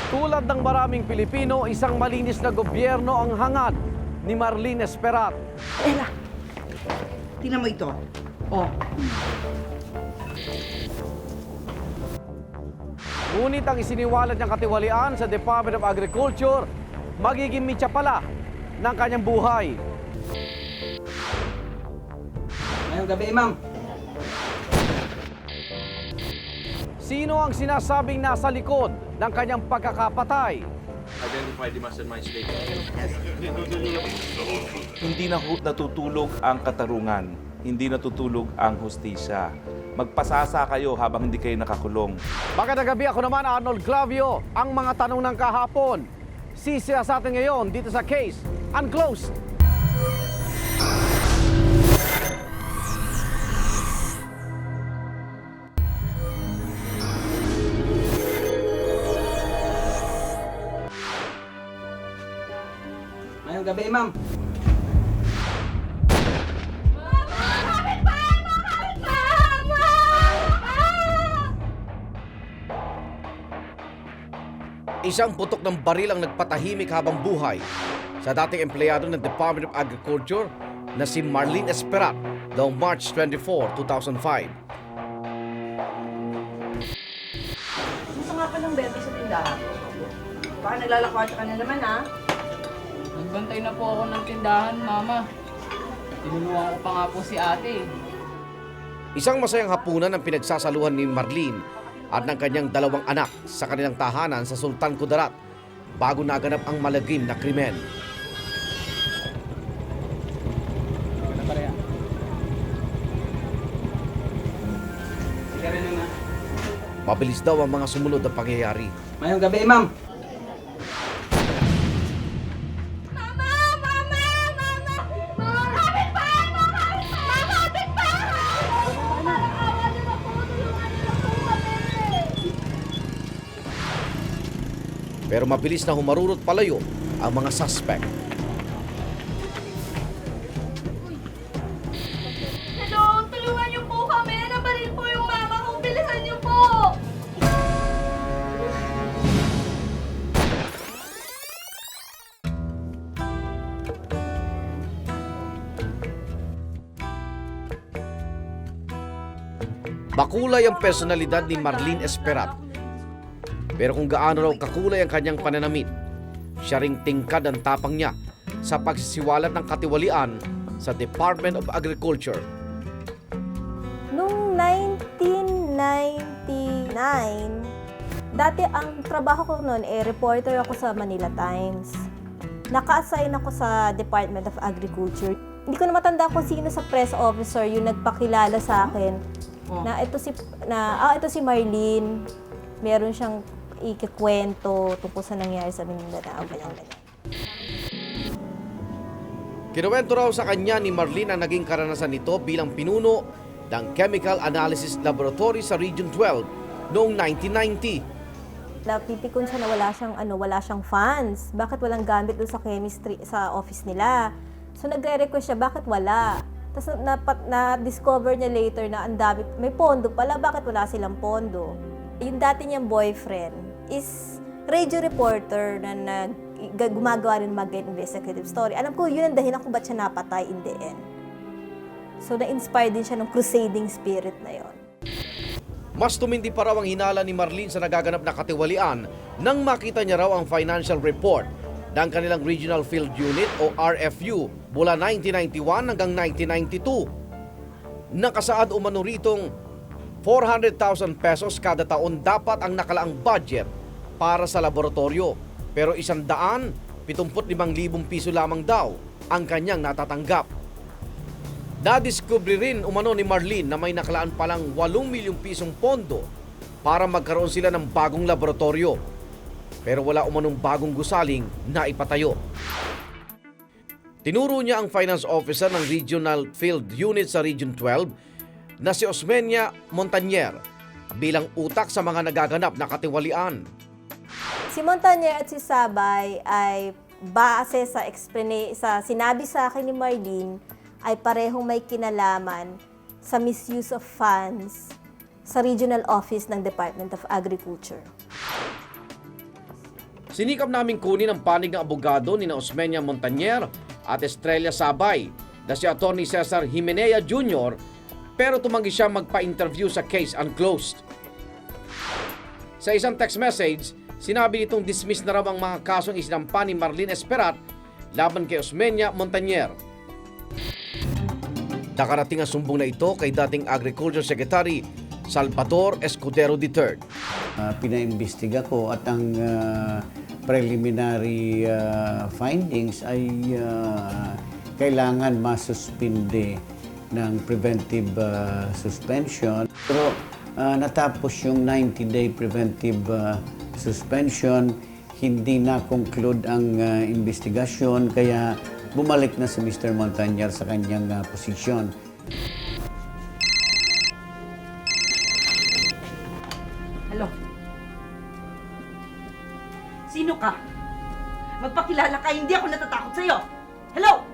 Tulad ng maraming Pilipino, isang malinis na gobyerno ang hangad ni Marlene Esperat. Ella, tingnan mo ito. Oh, Ngunit ang isiniwalat niyang katiwalian sa Department of Agriculture, magiging mitya pala ng kanyang buhay. ngayong gabi, ma'am. Sino ang sinasabing nasa likod ng kanyang pagkakapatay? Identify the mastermind state. Hindi na natutulog ang katarungan, hindi natutulog ang hustisya. Magpasasa kayo habang hindi kayo nakakulong. Magandang gabi, ako naman Arnold Clavio. Ang mga tanong ng kahapon, sisiya sa atin ngayon dito sa Case Unclosed. Ngayong gabi, ma'am. Isang putok ng baril ang nagpatahimik habang buhay sa dating empleyado ng Department of Agriculture na si Marlene Esperat noong March 24, 2005. Gusto nga ka ng bebe sa tindahan. Baka naglalakwat ka na naman, ha? Nagbantay na po ako ng tindahan, Mama. Tinulungan ko pa nga po si ate. Isang masayang hapunan ang pinagsasaluhan ni Marlene at ng kanyang dalawang anak sa kanilang tahanan sa Sultan Kudarat bago naganap ang malagim na krimen. Mabilis daw ang mga sumunod na pangyayari. Ngayong gabi, ma'am. Mama! Mama! Mama! Mga kapitbahay! Mga kapitbahay! Mga kapitbahay! Parang awa niyo na po! Tulungan niyo na po kami! Pero mabilis na humarurot palayo ang mga suspect. Hello! Tulungan niyo po kami! Nabaril po yung mama ko! Bilisan niyo po! Makulay ang personalidad ni Marlene Esperat. Pero kung gaano raw kakulay ang kanyang pananamit, siya ring tingkad ang tapang niya sa pagsisiwalat ng katiwalian sa Department of Agriculture. Noong 1999, dati ang trabaho ko noon, reporter ako sa Manila Times. Naka-assign ako sa Department of Agriculture. Hindi ko na matanda kung sino sa press officer yung nagpakilala sa akin na ito si Marlene. Meron siyang ikikwento tungkol sa nangyari sa Mindanao. Ganyan. Kinuwento raw sa kanya ni Marlene ang naging karanasan nito bilang pinuno ng Chemical Analysis Laboratory sa Region 12 noong 1990. Napipikon siya na wala siyang funds. Bakit walang gamit doon sa chemistry sa office nila? So nagre-request siya, bakit wala? Tapos na-discover niya later na ang dami, may pondo pala, bakit wala silang pondo? Yung dati niyang boyfriend is radio reporter na gumagawa rin mag-investigative story. Alam ko, yun ang dahilan kung ba't siya napatay in the end. So na-inspire din siya ng crusading spirit na yon. Mas tumindi pa raw ang hinala ni Marlene sa nagaganap na katiwalian nang makita niya raw ang financial report ng kanilang Regional Field Unit o RFU mula 1991 hanggang 1992. Nakasaad umano ritong 400,000 pesos kada taon dapat ang nakalaang budget para sa laboratorio. Pero 175,000 piso lamang daw ang kanyang natatanggap. Nadiskubre rin umano ni Marlene na may nakalaan palang 8 milyong pisong pondo para magkaroon sila ng bagong laboratorio. Pero wala umanong bagong gusaling na ipatayo. Tinuro niya ang finance officer ng Regional Field Unit sa Region 12 na si Osmeña Montañer bilang utak sa mga nagaganap na katiwalian. Si Montañer at si Sabay ay base sa sinabi sa akin ni Marlene ay parehong may kinalaman sa misuse of funds sa regional office ng Department of Agriculture. Sinikap namin kunin ang panig ng abogado ni Osmeña Montañer at Estrella Sabay na si Atty. Cesar Jimenea Jr. pero tumanggi siya magpa-interview sa case unclosed. Sa isang text message, sinabi nitong dismiss na raw ang mga kasong isinampa ni Marlene Esperat laban kay Osmeña Montañer. Nakarating ang sumbong na ito kay dating Agriculture Secretary Salvador Escudero III. Pinaimbestiga ko at ang preliminary findings ay kailangan masuspinde ng preventive suspension. Pero natapos yung 90-day preventive suspension, hindi na-conclude ang investigasyon, kaya bumalik na si Mr. Montañer sa kanyang posisyon. Hello? Sino ka? Magpakilala ka, hindi ako natatakot sa'yo. Hello?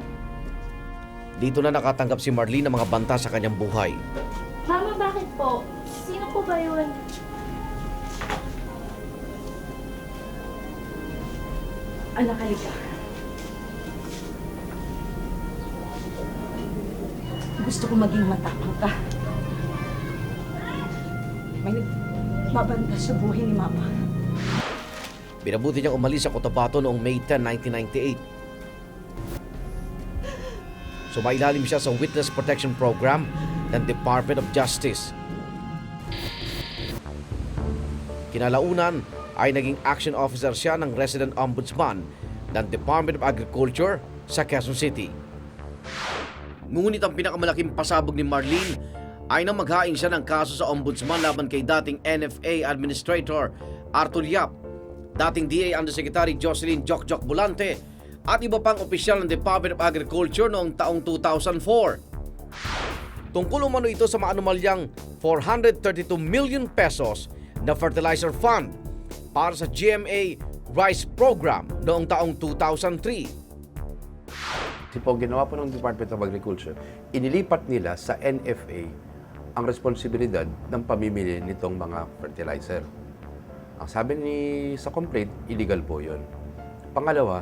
Dito na nakatanggap si Marlene ng mga banta sa kanyang buhay. Mama, bakit po? Sino po ba yun? Anak, halika. Gusto ko maging matapang ka. May nagbabanta sa buhay ni Mama. Binabuti niyang umalis sa Cotabato noong May 10, 1998. Sumailalim siya sa Witness Protection Program ng Department of Justice. Kinalaunan ay naging action officer siya ng Resident Ombudsman ng Department of Agriculture sa Quezon City. Ngunit ang pinakamalaking pasabog ni Marlene ay nang maghain siya ng kaso sa Ombudsman laban kay dating NFA Administrator Arthur Yap, dating DA Undersecretary Jocelyn Jokjok Bulante at iba pang opisyal ng Department of Agriculture noong taong 2004. Tungkol umano ito sa maanumalyang 432 million pesos na fertilizer fund para sa GMA Rice Program noong taong 2003. Kasi po, ginawa po ng Department of Agriculture, inilipat nila sa NFA ang responsibilidad ng pamimili nitong mga fertilizer. Ang sabi sa complaint, illegal po yun. Pangalawa,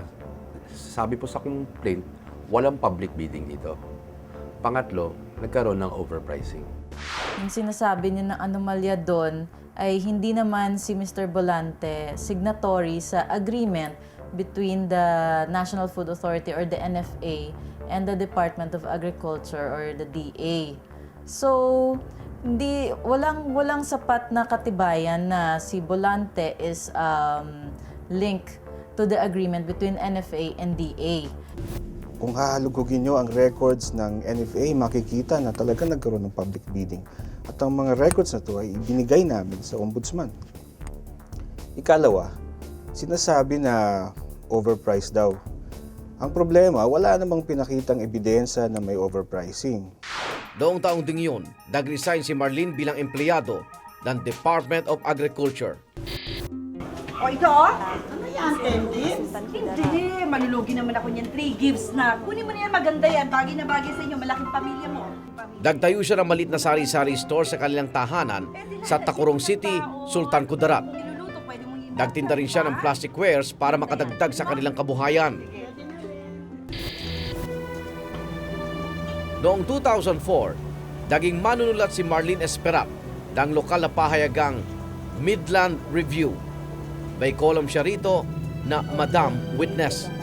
sabi po sa complaint, walang public bidding dito. Pangatlo, nagkaroon ng overpricing. Yung sinasabi niya na anomalya doon ay hindi naman si Mr. Bolante signatory sa agreement between the National Food Authority or the NFA and the Department of Agriculture or the DA. So, walang sapat na katibayan na si Bolante is linked to the agreement between NFA and DA. Kung hahalugugin nyo ang records ng NFA, makikita na talaga nagkaroon ng public bidding. At ang mga records na ito ay ibinigay namin sa Ombudsman. Ikalawa, sinasabi na overpriced daw. Ang problema, wala namang pinakitang ebidensya na may overpricing. Noong taong ding yun, nag-resign si Marlene bilang empleyado ng Department of Agriculture. O ito, ano yan, Tendin? Hindi, malulugi naman ako niyan. 3 gifts na. Kunin mo na yan, maganda yan. Bagay na bagay sa inyo, malaking pamilya mo. Nagtayo siya ng maliit na sari-sari store sa kanilang tahanan sa Tacurong City, Sultan Kudarat. Nagtinda rin siya ng plastic wares para makadagdag sa kanilang kabuhayan. Noong 2004, naging manunulat si Marlene Esperat ng lokal na pahayagang Midland Review. May column siya rito na Madam Witness.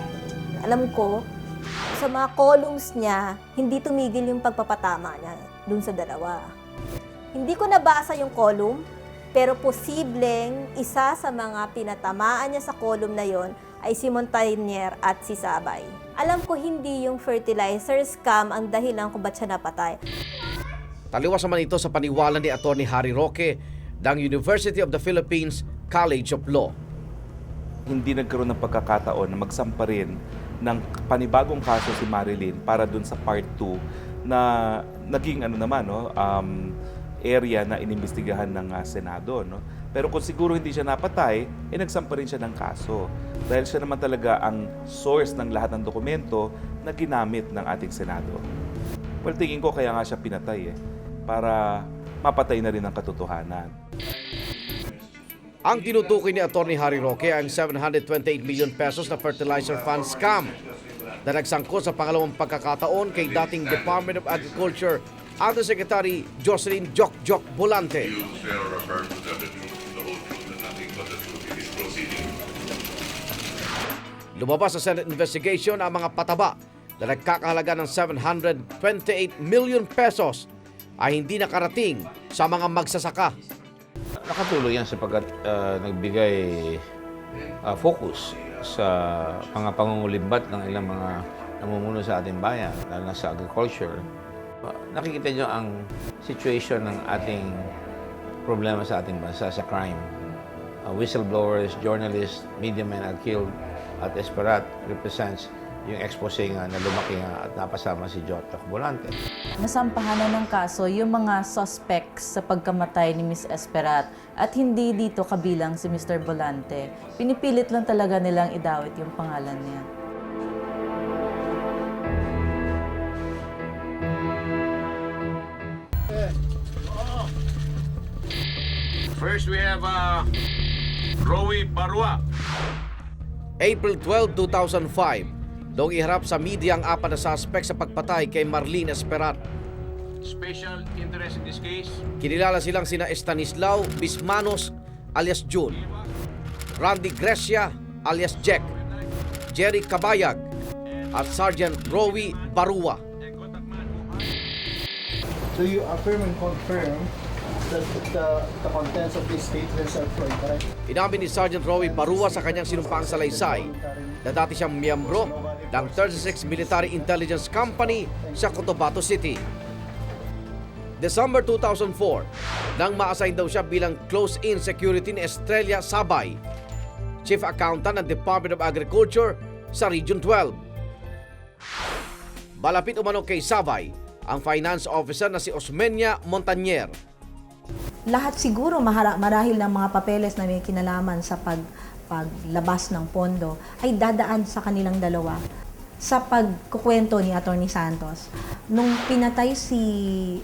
Alam ko, sa mga columns niya, hindi tumigil yung pagpapatama niya dun sa dalawa. Hindi ko nabasa yung column, pero posibleng isa sa mga pinatamaan niya sa column na yon ay si Montañer at si Sabay. Alam ko hindi yung fertilizer scam ang dahilan kung ba't siya napatay. Taliwas naman ito sa paniwala ni Atty. Harry Roque ng University of the Philippines College of Law. Hindi nagkaroon ng pagkakataon na magsampa rin ng panibagong kaso si Marilyn para dun sa part 2 na naging area na inimbestigahan ng Senado. No? Pero kung siguro hindi siya napatay, nagsampa rin siya ng kaso. Dahil siya naman talaga ang source ng lahat ng dokumento na ginamit ng ating Senado. Well, tingin ko kaya nga siya pinatay para mapatay na rin ang katotohanan. Ang tinutukoy ni Atty. Harry Roque ay ang 728 million pesos na fertilizer fund scam na nagsangkot sa pangalawang pagkakataon kay dating Department of Agriculture Undersecretary Jocelyn Jok Volante. Lumabas sa Senate investigation ang mga pataba na nagkakahalaga ng 728 million pesos ay hindi nakarating sa mga magsasaka. Nakatulong yan sapagkat nagbigay focus sa mga pangungulimbat ng ilang mga namumuno sa ating bayan, lalo na sa agriculture. Nakikita nyo ang situation ng ating problema sa ating bansa sa crime. Whistleblowers, journalists, media men are killed at Esperat represents yung expose nga na lumaki nga at napasama si Jotok Volante. Nasampahan na ng kaso yung mga suspects sa pagkamatay ni Miss Esperat at hindi dito kabilang si Mr. Volante. Pinipilit lang talaga nilang idawit yung pangalan niya. First, we have Rowie Barua. April 12, 2005, doong iharap sa media ang apat na suspect sa pagpatay kay Marlene Esperat. Special interest in this case, Kinilala silang sina Estanislao Bismanos alias Jun, Randy Grecia alias Jack, Jerry Cabayag at Sergeant Rowie Barua. So you affirm and confirm that the contents of these statements are true, correct? Inamin ni Sergeant Rowie Barua sa kanyang sinumpaang salaysay na dati siyang miyembro ng 36 Military Intelligence Company sa Cotabato City. December 2004, nang ma-assign daw siya bilang close-in security ni Estrella Sabay, Chief Accountant ng Department of Agriculture sa Region 12. Balapit umano kay Sabay ang finance officer na si Osmeña Montañer. Lahat siguro marahil ng mga papeles na may kinalaman sa paglabas ng pondo ay dadaan sa kanilang dalawa. Sa pagkukwento ni Atty. Santos, nung pinatay si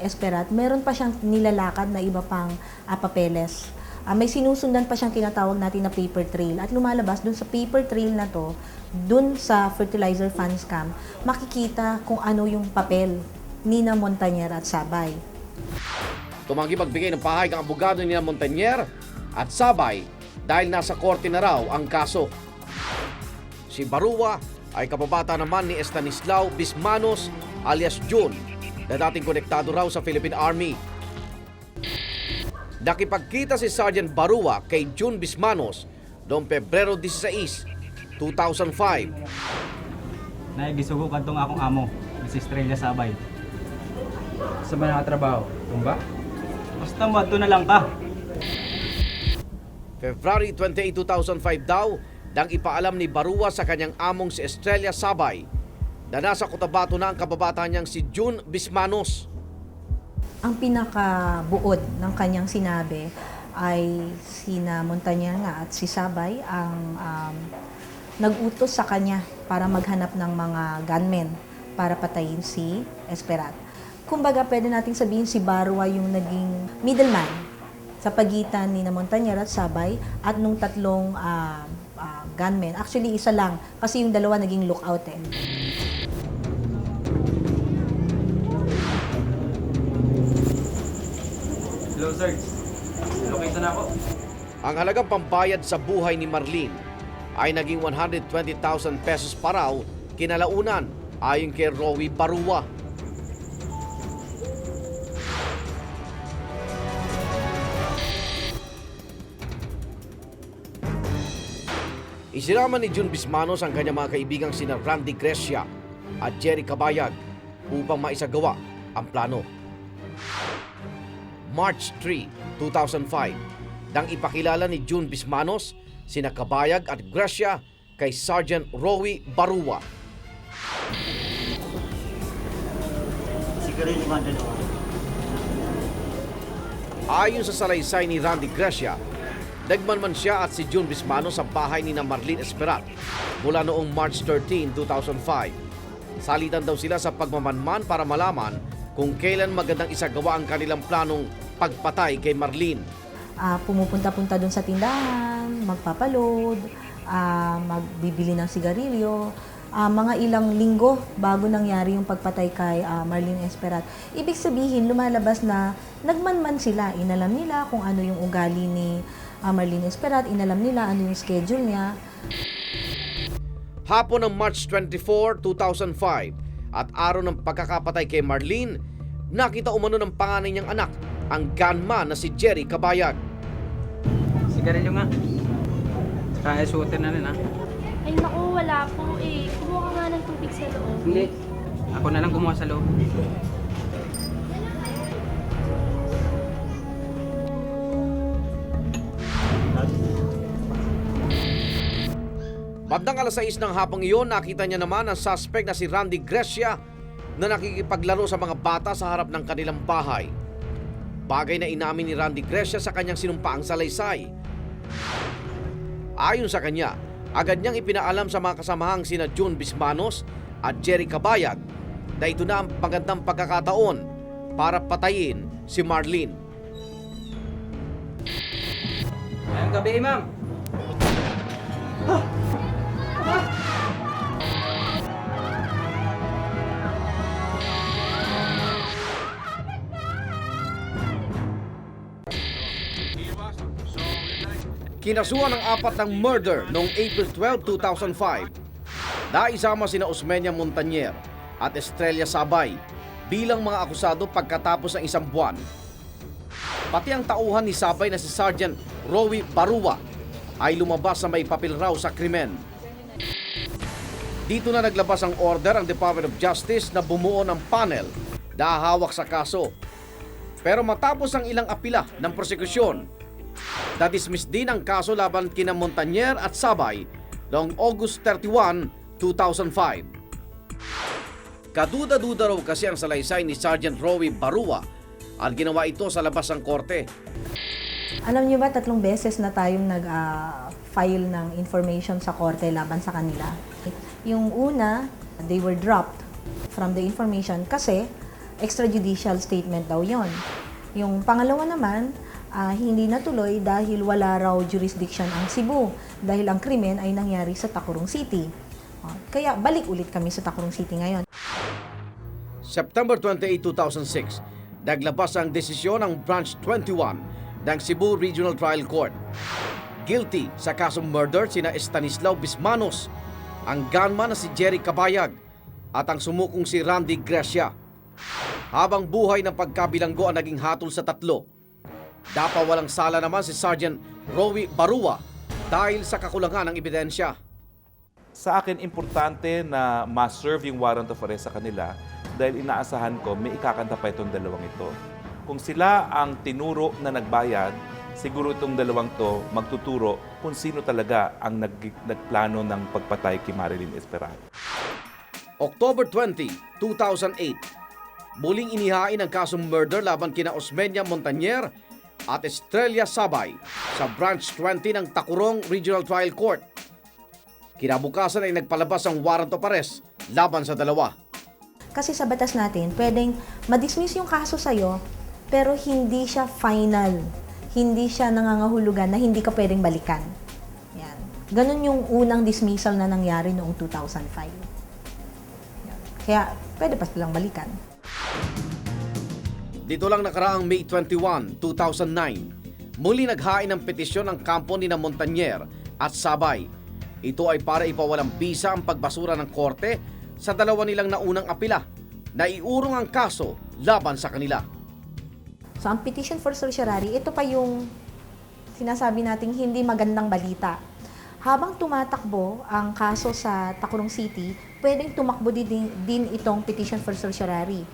Esperat, meron pa siyang nilalakad na iba pang papeles. May sinusundan pa siyang tinatawag natin na paper trail at lumalabas dun sa paper trail na to, dun sa fertilizer fund scam, makikita kung ano yung papel ni na Montañer at Sabay. Tumanggi magbigay ng pahayag ang abogado ni Montañer at Sabay dahil nasa korte na raw ang kaso. Si Barua ay kababata naman ni Estanislao Bismanos alias Jun na dating konektado raw sa Philippine Army. Nakipagkita si Sergeant Barua kay Jun Bismanos noong Pebrero 16, 2005. Naigisugo ka itong akong amo, si Estrella Sabay. Sa ba nakatrabaho? Tumba? Basta mato na lang ka. February 28, 2005 daw nang ipaalam ni Barua sa kanyang among si Estrella Sabay na nasa Cotabato na ang kababata niyang si Jun Bismanos. Ang pinakabuod ng kanyang sinabi ay sina Montañer nga at si Sabay ang nag-utos sa kanya para maghanap ng mga gunmen para patayin si Esperat. Kumbaga, pwede nating sabihin si Barua yung naging middleman sa pagitan ni na Montañer at Sabay at nung tatlong gunmen. Actually, isa lang kasi yung dalawa naging lookout eh. Hello, sir. Location na ako. Ang halagang pambayad sa buhay ni Marlene ay naging 120,000 pesos pa raw kinalaunan ayon kay Rowie Barua. Isinama ni Jun Bismanos ang kanyang mga kaibigang sina Randy Grecia at Jerry Cabayag upang maisagawa ang plano. March 3, 2005, nang ipakilala ni Jun Bismanos sina Cabayag at Grecia kay Sergeant Rowie Barua. Ayon sa salaysay ni Randy Grecia, nagmanman siya at si Jun Bismanos sa bahay ni na Marlene Esperat mula noong March 13, 2005. Salitan daw sila sa pagmamanman para malaman kung kailan magandang isagawa ang kanilang planong pagpatay kay Marlene. pumupunta-punta doon sa tindahan, magpapaload, magbibili ng sigarilyo. Mga ilang linggo bago nangyari yung pagpatay kay Marlene Esperat. Ibig sabihin, lumalabas na nagmanman sila. Inalam nila kung ano yung ugali ni Marlene Esperat, inalam nila ano yung schedule niya. Hapon ng March 24, 2005 at araw ng pagkakapatay kay Marlene, nakita umano ng panganay niyang anak, ang gunman na si Jerry Cabayag. Sigarilyo nga. Tsaka shooter na rin, ha? Ay naku, wala po eh. Kumuha ka nga ng tubig sa loob. Hindi. Ako na lang kumuha sa loob. Bandang alas 6 ng hapong iyon, nakita niya naman ang suspect na si Randy Grecia na nakikipaglaro sa mga bata sa harap ng kanilang bahay. Bagay na inamin ni Randy Grecia sa kanyang sinumpaang salaysay. Ayon sa kanya, agad niyang ipinaalam sa mga kasamahang sina June Bismanos at Jerry Cabayag na ito na ang magandang pagkakataon para patayin si Marlene. Ngayong gabi, ma'am. Kinasuhan ng apat ng murder noong April 12, 2005. Naisama sina Osmeña Montañer at Estrella Sabay bilang mga akusado pagkatapos ng isang buwan. Pati ang tauhan ni Sabay na si Sergeant Rowie Barua ay lumabas na may papel raw sa krimen. Dito na naglabas ang order ang Department of Justice na bumuo ng panel na hawak sa kaso. Pero matapos ang ilang apila ng prosekusyon, na-dismiss din ang kaso laban kina Montañer at Sabay noong August 31, 2005. Kaduda-duda raw kasi ang salaysay ni Sergeant Rowie Barua at ginawa ito sa labas ng korte. Alam niyo ba, 3 beses na tayong nag-file ng information sa korte laban sa kanila. Yung una, they were dropped from the information kasi extrajudicial statement daw yon. Yung pangalawa naman, hindi natuloy dahil wala raw jurisdiction ang Cebu dahil ang krimen ay nangyari sa Tacurong City. Kaya balik ulit kami sa Tacurong City ngayon. September 28, 2006, naglabas ang desisyon ng Branch 21 ng Cebu Regional Trial Court. Guilty sa kasong murder sina Estanislao Bismanos, ang gunman na si Jerry Cabayag at ang sumukong si Randy Grecia. Habang buhay ng pagkabilanggo ang naging hatol sa tatlo, dapat walang sala naman si Sergeant Rowie Barua dahil sa kakulangan ng ebidensya. Sa akin, importante na ma-serve yung warrant of arrest sa kanila dahil inaasahan ko may ikakanta pa itong dalawang ito. Kung sila ang tinuro na nagbayad, siguro itong dalawang to magtuturo kung sino talaga ang nagplano ng pagpatay kay Marlene Esperat. October 20, 2008, muling inihain ang kasong murder laban kina Osmeña Montañer at Estrella Sabay sa Branch 20 ng Tacurong Regional Trial Court. Kinabukasan ay nagpalabas ang warrant of arrest laban sa dalawa. Kasi sa batas natin, pwedeng ma-dismiss yung kaso sa'yo, pero hindi siya final. Hindi siya nangangahulugan na hindi ka pwedeng balikan. Yan. Ganun yung unang dismissal na nangyari noong 2005. Yan. Kaya pwede pa silang balikan. Dito lang nakaraang May 21, 2009, muli naghain ng petisyon ng kampo ni na Montañer at Sabay. Ito ay para ipawalang bisa ang pagbasura ng korte sa dalawa nilang naunang apila na iurong ang kaso laban sa kanila. So ang petition for certiorari, ito pa yung sinasabi nating hindi magandang balita. Habang tumatakbo ang kaso sa Tacurong City, pwedeng tumakbo din itong petition for certiorari.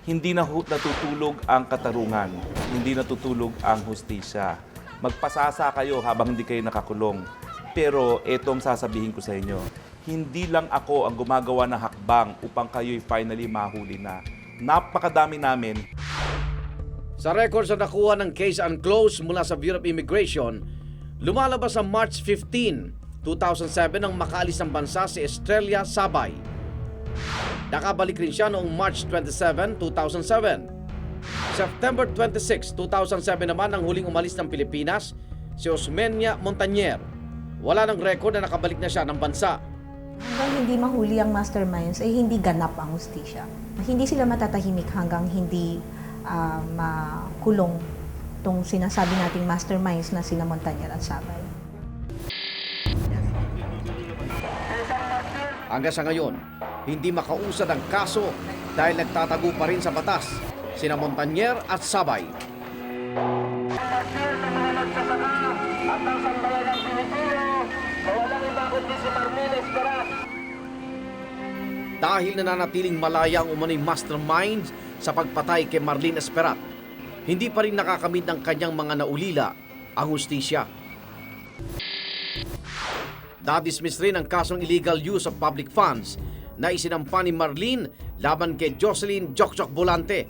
Hindi na natutulog ang katarungan, hindi natutulog ang hustisya. Magpasasa kayo habang hindi kayo nakakulong. Pero etong sasabihin ko sa inyo, hindi lang ako ang gumagawa ng hakbang upang kayo'y finally mahuli na. Napakadami namin. Sa records na nakuha ng case unclosed mula sa Bureau of Immigration, lumalabas sa March 15, 2007 nang makaalis ng bansa si Estrella Sabay. Nakabalik rin siya noong March 27, 2007. September 26, 2007 naman ang huling umalis ng Pilipinas, si Osmeña Montañer. Wala ng record na nakabalik na siya ng bansa. Hanggang hindi mahuli ang masterminds, ay hindi ganap ang hustisya. Hindi sila matatahimik hanggang hindi makulong tong sinasabi nating masterminds na sina Montañer at Sabay. Hanggang sa ngayon, hindi makausad ang kaso dahil nagtatago pa rin sa batas sina Montañer at Sabay. Dahil nananatiling malaya ang umano'y mastermind sa pagpatay kay Marlene Esperat, hindi pa rin nakakamit ng kanyang mga naulila ang hustisya. Na-dismiss rin ang kasong illegal use of public funds na isinampa ni Marlene laban kay Jocelyn Jokjok Bolante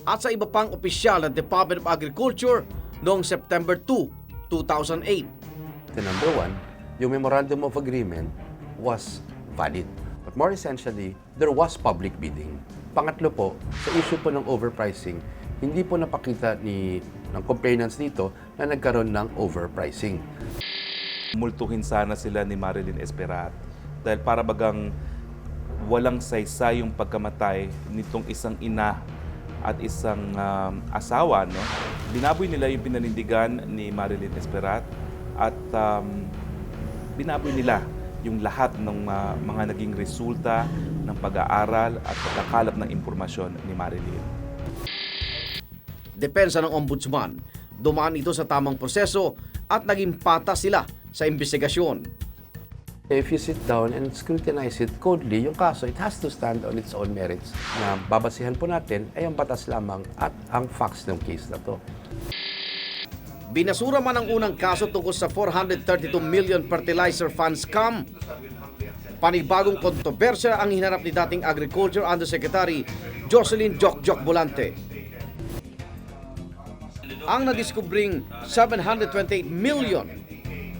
at sa iba pang opisyal ng Department of Agriculture noong September 2, 2008. Number one, yung Memorandum of Agreement was valid. But more essentially, there was public bidding. Pangatlo po, sa issue po ng overpricing, hindi po napakita ng complainants dito na nagkaroon ng overpricing. Multuhin sana sila ni Marilyn Esperat dahil para bagang walang saysay yung pagkamatay nitong isang ina at isang asawa. No? Binaboy nila yung pinanindigan ni Marilyn Esperat at binaboy nila yung lahat ng mga naging resulta ng pag-aaral at pagkakalap ng impormasyon ni Marilyn. Depensa ng Ombudsman, dumaan ito sa tamang proseso at naging patas sila sa investigasyon. If you sit down and scrutinize it coldly, yung kaso, it has to stand on its own merits. Na babasihan po natin ay ang batas lamang at ang facts ng case na to. Binasura man ang unang kaso tungkol sa 432 million fertilizer fund scam. Panibagong kontrobersya ang hinarap ni dating Agriculture Undersecretary Jocelyn Jokjok Bolante. Ang nadiskubring 728 million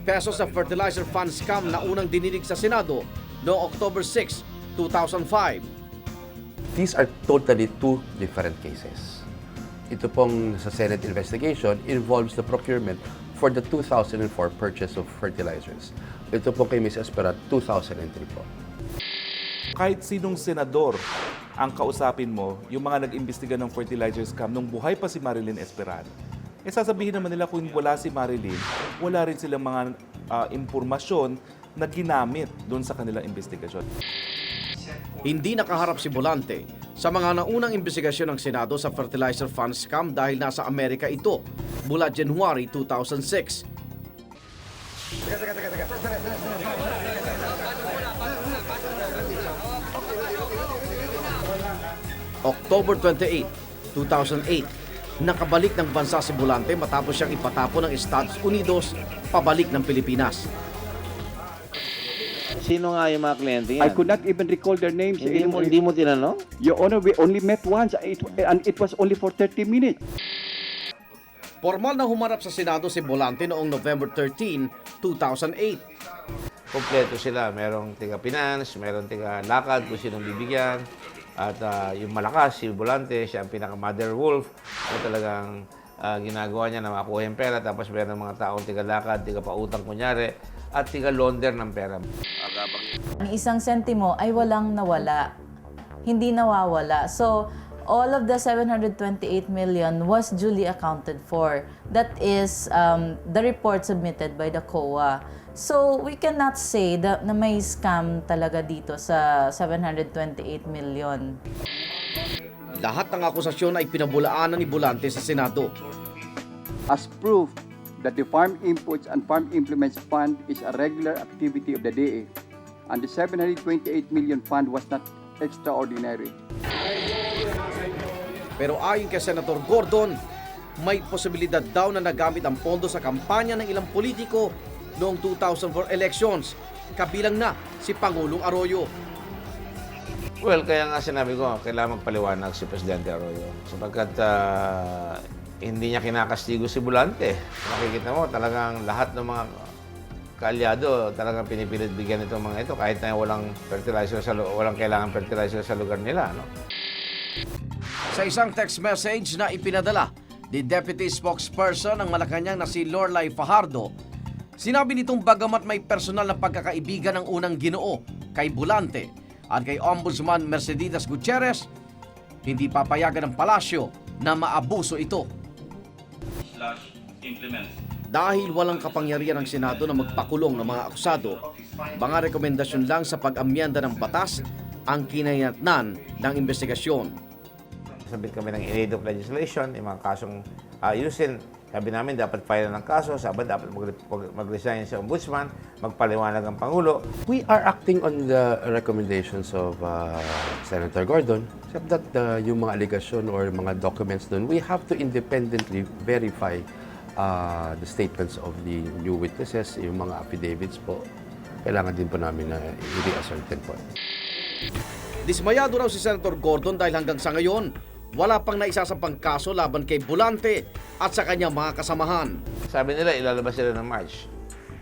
pesos sa fertilizer fund scam na unang dinidig sa Senado noong October 6, 2005. These are totally two different cases. Ito pong sa Senate investigation involves the procurement for the 2004 purchase of fertilizers. Ito po kay Ms. Esperat, 2003 po. Kahit sinong senador ang kausapin mo, yung mga nag-imbestiga ng fertilizer scam nung buhay pa si Marilyn Esperat, sasabihin naman nila kung wala si Marilyn, wala rin silang mga impormasyon na ginamit doon sa kanilang investigasyon. Hindi nakaharap si Bolante sa mga naunang investigasyon ng Senado sa fertilizer fund scam dahil nasa Amerika ito mula January 2006. October 28, 2008, nakabalik ng bansa si Bolante matapos siyang ipatapon ng Estados Unidos pabalik ng Pilipinas. Sino nga yung mga kliyente yan? I could not even recall their names anymore. Hindi mo tinanong? Your Honor, we only met once and it was only for 30 minutes. Formal na humarap sa Senado si Bolante noong November 13, 2008. Kompleto sila. Merong tiga-finance, merong tiga-lakad kung sinong bibigyan. At yung malakas, si Bolante, siya ang pinaka-mother wolf. Na talagang ginagawa niya na makuha yung pera. Tapos meron mga taong tiga-lakad, tiga-pautang kunyari, at tiga-launder ng pera. Ang isang sentimo ay walang nawala. Hindi nawawala. So, all of the 728 million was duly accounted for. That is the report submitted by the COA. So, we cannot say na may scam talaga dito sa 728 million. Lahat ng akusasyon ay pinabulaanan ni Bolante sa Senado. As proof that the Farm Inputs and Farm Implements Fund is a regular activity of the DA, and the 728 million fund was not extraordinary. Pero ayon kay Senator Gordon, may posibilidad daw na nagamit ang pondo sa kampanya ng ilang politiko noong 2004 elections, kabilang na si Pangulong Arroyo. Well, kaya nga sinabi ko, kailangan magpaliwanag si Presidente Arroyo. Sapagkat hindi niya kinakastigo si Bolante. Makikita mo, talagang lahat ng mga kaalyado, talagang pinipilit bigyan itong mga ito kahit na walang fertilizer walang kailangan fertilizer sa lugar nila. No? Sa isang text message na ipinadala ni Deputy Spokesperson ng Malacanang na si Lorlay Fajardo, sinabi nitong bagamat may personal na pagkakaibigan ng unang Ginoo kay Bolante at kay Ombudsman Mercedes Gutierrez, hindi papayagan ng palasyo na maabuso ito. Dahil walang kapangyarihan ng Senado na magpakulong ng mga akusado, mga rekomendasyon lang sa pag-amyenda ng batas ang kinayatnan ng investigasyon. Sabit kami ng in-aid of legislation, yung mga kasong ayusin. Sabi namin, dapat file ng kaso. Sabi, dapat mag-resign si Ombudsman, magpaliwanag ang Pangulo. We are acting on the recommendations of Senator Gordon, except that yung mga allegation or mga documents doon, we have to independently verify the statements of the new witnesses, yung mga affidavits po. Kailangan din po namin na i-reascertain po. Dismayado raw si Senator Gordon dahil hanggang sa ngayon, wala pang naisasampang kaso laban kay Bolante at sa kanyang mga kasamahan. Sabi nila, ilalabas sila ng March,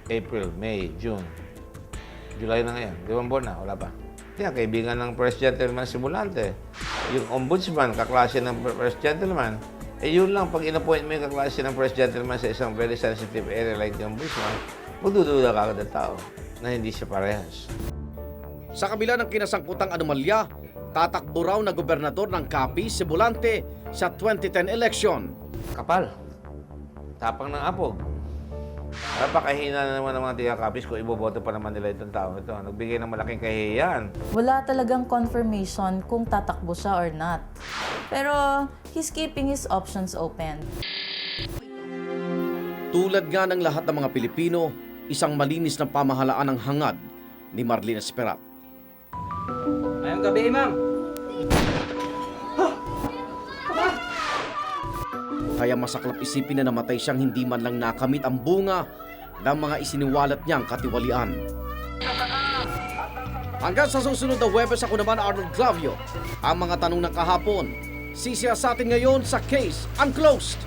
April, May, June. July na ngayon. 2 buwan na, wala pa. Yan, kaibigan ng First Gentleman si Bolante. Yung Ombudsman, kaklase ng First Gentleman, yun lang, pag in-appoint mo yung kaklase ng First Gentleman sa isang very sensitive area like the Ombudsman, magdududa ka agad ang tao na hindi siya parehas. Sa kabila ng kinasangkutang anomalya, tatakbo raw na gobernador ng Capiz si Bolante sa 2010 election. Kapal. Tapang ng apog. Napakahina na naman ng mga tiga Capiz kung iboboto pa naman nila itong tao ito. Nagbigay ng malaking kahihiyan. Wala talagang confirmation kung tatakbo siya or not. Pero he's keeping his options open. Tulad nga ng lahat ng mga Pilipino, isang malinis na pamahalaan ang hangad ni Marlene Esperat. Ngayong gabi, ma'am. Kaya masaklap isipin na namatay siyang hindi man lang nakamit ang bunga ng mga isiniwalat niyang katiwalian. Hanggang sa susunod na Huwebes, ako naman Arnold Clavio. Ang mga tanong ng kahapon, sisiyasatin ngayon sa Case Unclosed.